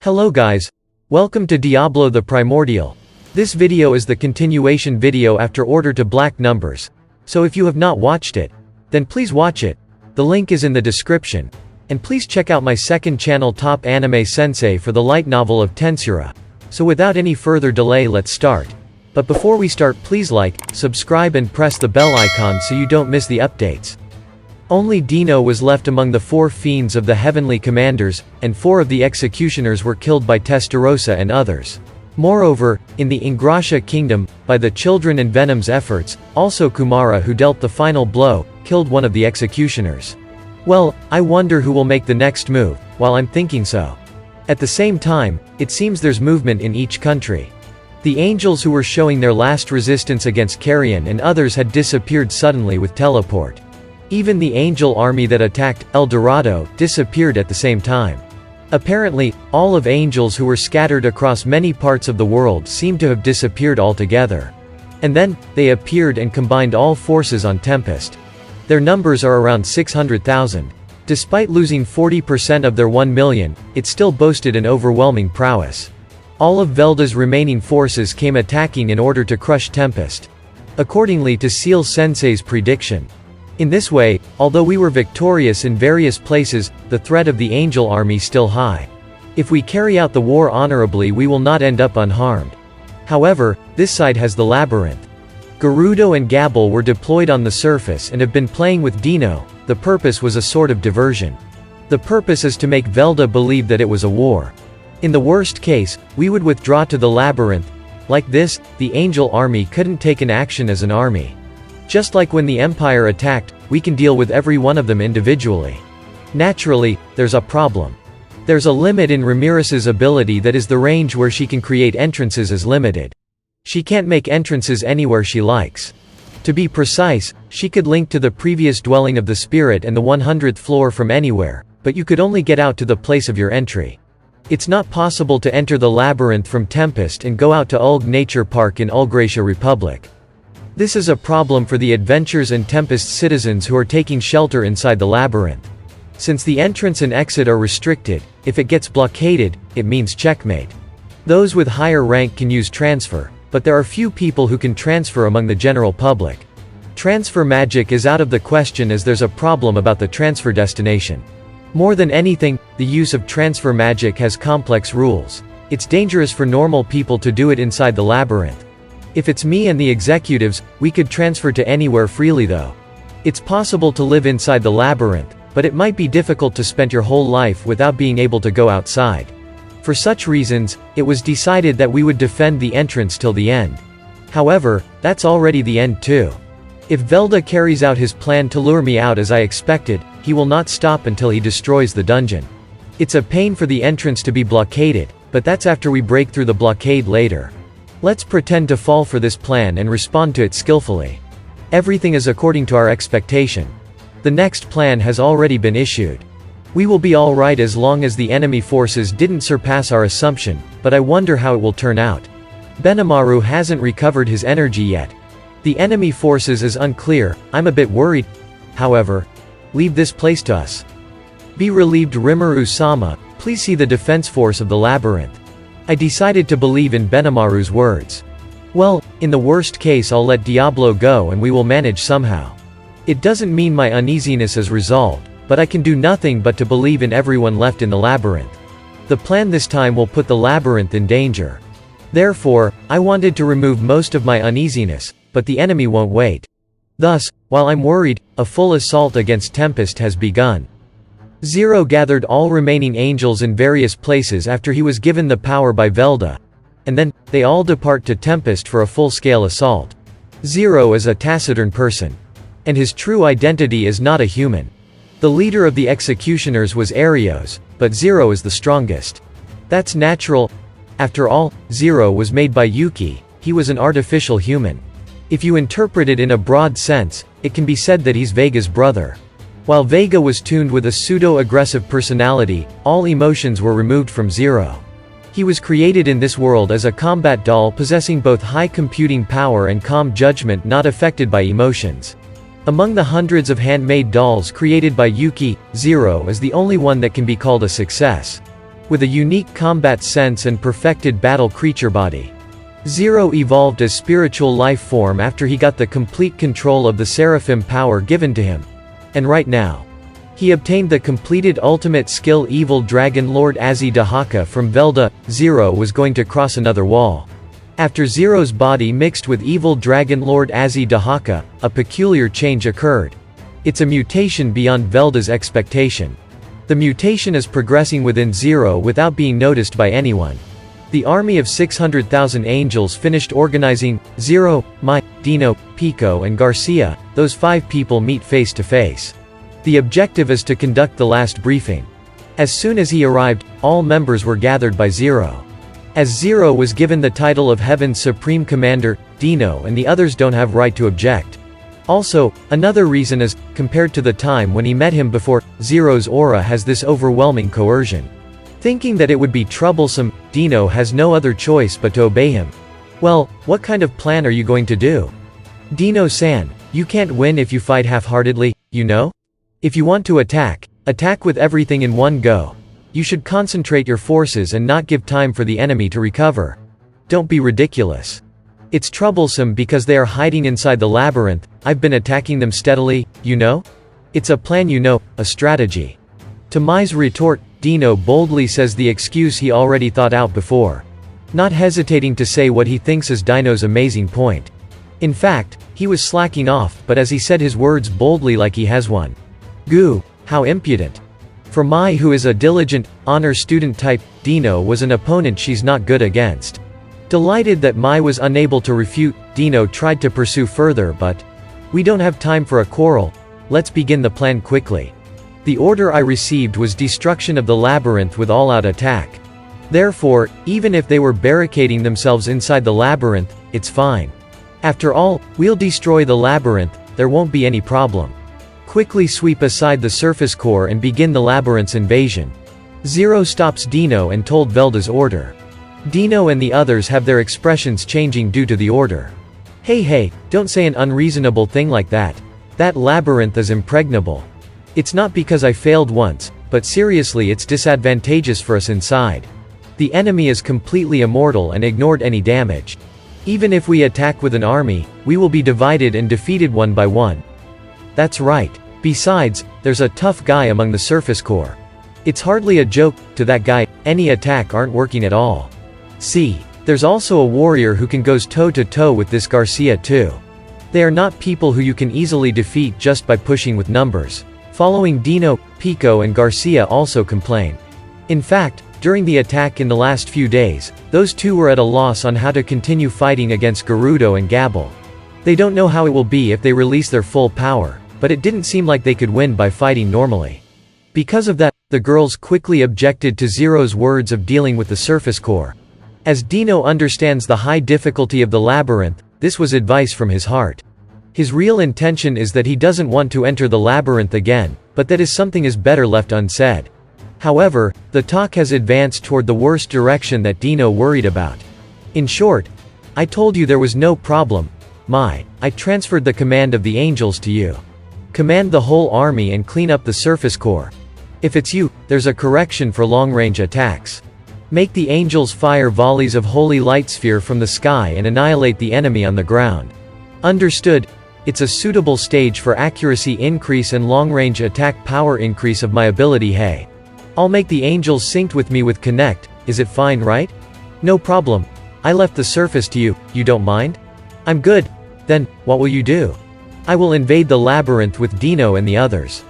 Hello guys. Welcome to Diablo the Primordial. This video is the continuation video after Order to Black Numbers. So if you have not watched it, then please watch it. The link is in the description. And please check out my second channel Top Anime Sensei for the light novel of Tensei. So without any further delay, let's start. But before we start, please like, subscribe and press the bell icon so you don't miss the updates. Only Dino was left among the 4 fiends of the heavenly commanders, and 4 of the executioners were killed by Testarossa and others. Moreover, in the Ingrascia kingdom, by the children and Venom's efforts, also Kumara, who dealt the final blow, killed one of the executioners. Well, I wonder who will make the next move, while I'm thinking so. At the same time, it seems there's movement in each country. The angels who were showing their last resistance against Carrion and others had disappeared suddenly with teleport. Even the angel army that attacked El Dorado disappeared at the same time. Apparently, all of angels who were scattered across many parts of the world seemed to have disappeared altogether. And then, they appeared and combined all forces on Tempest. Their numbers are around 600,000. Despite losing 40% of their 1 million, it still boasted an overwhelming prowess. All of Velda's remaining forces came attacking in order to crush Tempest. Accordingly to Seal Sensei's prediction. In this way, although we were victorious in various places, the threat of the angel army still high. If we carry out the war honorably, we will not end up unharmed. However, this side has the labyrinth. Gerudo and Gabble were deployed on the surface and have been playing with Dino. The purpose was a sort of diversion. The purpose is to make Velda believe that it was a war. In the worst case, we would withdraw to the labyrinth. Like this, the angel army couldn't take an action as an army. Just like when the Empire attacked, we can deal with every one of them individually. Naturally, there's a problem. There's a limit in Ramirez's ability, that is the range where she can create entrances is limited. She can't make entrances anywhere she likes. To be precise, she could link to the previous dwelling of the spirit and the 100th floor from anywhere, but you could only get out to the place of your entry. It's not possible to enter the labyrinth from Tempest and go out to Ulg Nature Park in Ulgracia Republic. This is a problem for the Adventures and Tempest citizens who are taking shelter inside the labyrinth. Since the entrance and exit are restricted, if it gets blockaded, it means checkmate. Those with higher rank can use transfer, but there are few people who can transfer among the general public. Transfer magic is out of the question as there's a problem about the transfer destination. More than anything, the use of transfer magic has complex rules. It's dangerous for normal people to do it inside the labyrinth. If it's me and the executives, we could transfer to anywhere freely though. It's possible to live inside the labyrinth, but it might be difficult to spend your whole life without being able to go outside. For such reasons, it was decided that we would defend the entrance till the end. However, that's already the end too. If Velda carries out his plan to lure me out as I expected, he will not stop until he destroys the dungeon. It's a pain for the entrance to be blockaded, but that's after we break through the blockade later. Let's pretend to fall for this plan and respond to it skillfully. Everything is according to our expectation. The next plan has already been issued. We will be alright as long as the enemy forces didn't surpass our assumption, but I wonder how it will turn out. Benimaru hasn't recovered his energy yet. The enemy forces is unclear, I'm a bit worried. However, leave this place to us. Be relieved, Rimuru-sama, please see the defense force of the labyrinth. I decided to believe in Benimaru's words. Well, in the worst case I'll let Diablo go and we will manage somehow. It doesn't mean my uneasiness is resolved, but I can do nothing but to believe in everyone left in the labyrinth. The plan this time will put the labyrinth in danger. Therefore, I wanted to remove most of my uneasiness, but the enemy won't wait. Thus, while I'm worried, a full assault against Tempest has begun. Zero gathered all remaining angels in various places after he was given the power by Velda. And then, they all depart to Tempest for a full-scale assault. Zero is a taciturn person. And his true identity is not a human. The leader of the executioners was Arios, but Zero is the strongest. That's natural. After all, Zero was made by Yuki, he was an artificial human. If you interpret it in a broad sense, it can be said that he's Vega's brother. While Vega was tuned with a pseudo-aggressive personality, all emotions were removed from Zero. He was created in this world as a combat doll possessing both high computing power and calm judgment not affected by emotions. Among the hundreds of handmade dolls created by Yuki, Zero is the only one that can be called a success. with a unique combat sense and perfected battle creature body. Zero evolved as spiritual life form after he got the complete control of the Seraphim power given to him. And right now, he obtained the completed ultimate skill Evil Dragon Lord Azidahaka from Velda. Zero was going to cross another wall. After Zero's body mixed with Evil Dragon Lord Azidahaka, a peculiar change occurred. It's a mutation beyond Velda's expectation. The mutation is progressing within Zero without being noticed by anyone. The army of 600,000 angels finished organizing. Zero, Mai, Dino, Pico and Garcia, those 5 people meet face to face. The objective is to conduct the last briefing. As soon as he arrived, all members were gathered by Zero. As Zero was given the title of Heaven's Supreme Commander, Dino and the others don't have right to object. Also, another reason is, compared to the time when he met him before, Zero's aura has this overwhelming coercion. Thinking that it would be troublesome, Dino has no other choice but to obey him. Well, what kind of plan are you going to do? Dino-san, you can't win if you fight half-heartedly, you know? If you want to attack, attack with everything in one go. You should concentrate your forces and not give time for the enemy to recover. Don't be ridiculous. It's troublesome because they are hiding inside the labyrinth. I've been attacking them steadily, you know? It's a plan, you know, a strategy. To Mai's retort, Dino boldly says the excuse he already thought out before. Not hesitating to say what he thinks is Dino's amazing point. In fact, he was slacking off, but as he said his words boldly like he has one. Goo, how impudent. For Mai, who is a diligent, honor student type, Dino was an opponent she's not good against. Delighted that Mai was unable to refute, Dino tried to pursue further but, "We don't have time for a quarrel, let's begin the plan quickly. The order I received was destruction of the labyrinth with all-out attack. Therefore, even if they were barricading themselves inside the labyrinth, it's fine. After all, we'll destroy the labyrinth, there won't be any problem. Quickly sweep aside the surface core and begin the labyrinth's invasion." Zero stops Dino and told Velda's order. Dino and the others have their expressions changing due to the order. Hey, don't say an unreasonable thing like that. That labyrinth is impregnable. It's not because I failed once, but seriously it's disadvantageous for us inside. The enemy is completely immortal and ignored any damage. Even if we attack with an army, we will be divided and defeated one by one. That's right. Besides, there's a tough guy among the surface core. It's hardly a joke, to that guy, any attack aren't working at all. See, there's also a warrior who can goes toe-to-toe with this Garcia too. They are not people who you can easily defeat just by pushing with numbers. Following Dino, Pico and Garcia also complain. In fact, during the attack in the last few days, those two were at a loss on how to continue fighting against Gerudo and Gabble. They don't know how it will be if they release their full power, but it didn't seem like they could win by fighting normally. Because of that, the girls quickly objected to Zero's words of dealing with the surface core. As Dino understands the high difficulty of the labyrinth, this was advice from his heart. His real intention is that he doesn't want to enter the labyrinth again, but that is something is better left unsaid. However, the talk has advanced toward the worst direction that Dino worried about. In short, I told you there was no problem, Mai. I transferred the command of the angels to you. Command the whole army and clean up the surface core. If it's you, there's a correction for long-range attacks. Make the angels fire volleys of holy light sphere from the sky and annihilate the enemy on the ground. Understood. It's a suitable stage for accuracy increase and long-range attack power increase of my ability. Hey. I'll make the angels synced with me with Connect, is it fine, right? No problem. I left the surface to you, you don't mind? I'm good. Then, what will you do? I will invade the labyrinth with Dino and the others.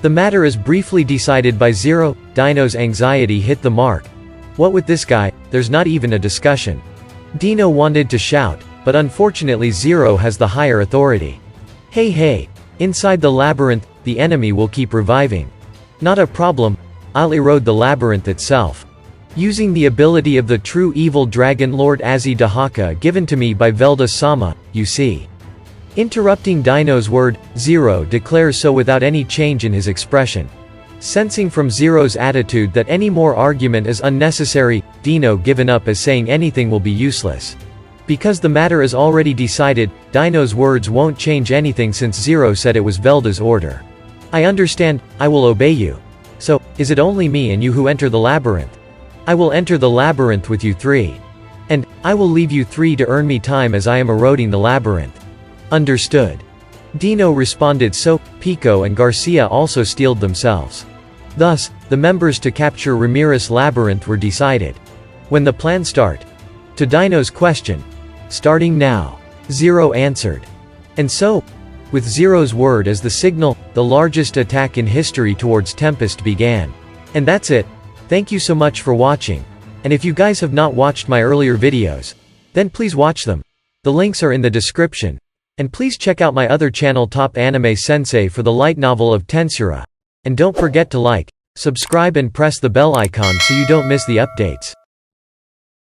The matter is briefly decided by Zero. Dino's anxiety hit the mark. What with this guy, there's not even a discussion. Dino wanted to shout, but unfortunately Zero has the higher authority. Hey, inside the labyrinth, the enemy will keep reviving. Not a problem, I'll erode the labyrinth itself. Using the ability of the true evil dragon Lord Azidahaka given to me by Velda-sama, you see. Interrupting Dino's word, Zero declares so without any change in his expression. Sensing from Zero's attitude that any more argument is unnecessary, Dino given up as saying anything will be useless. Because the matter is already decided, Dino's words won't change anything since Zero said it was Velda's order. I understand, I will obey you. So, is it only me and you who enter the labyrinth? I will enter the labyrinth with you 3. And, I will leave you 3 to earn me time as I am eroding the labyrinth. Understood. Dino responded so, Pico and Garcia also steeled themselves. Thus, the members to capture Ramirez Labyrinth were decided. When the plan start? To Dino's question. Starting now. Zero answered. And so, with Zero's word as the signal, the largest attack in history towards Tempest began. And that's it. Thank you so much for watching. And if you guys have not watched my earlier videos, then please watch them. The links are in the description. And please check out my other channel Top Anime Sensei for the light novel of Tensura. And don't forget to like, subscribe and press the bell icon so you don't miss the updates.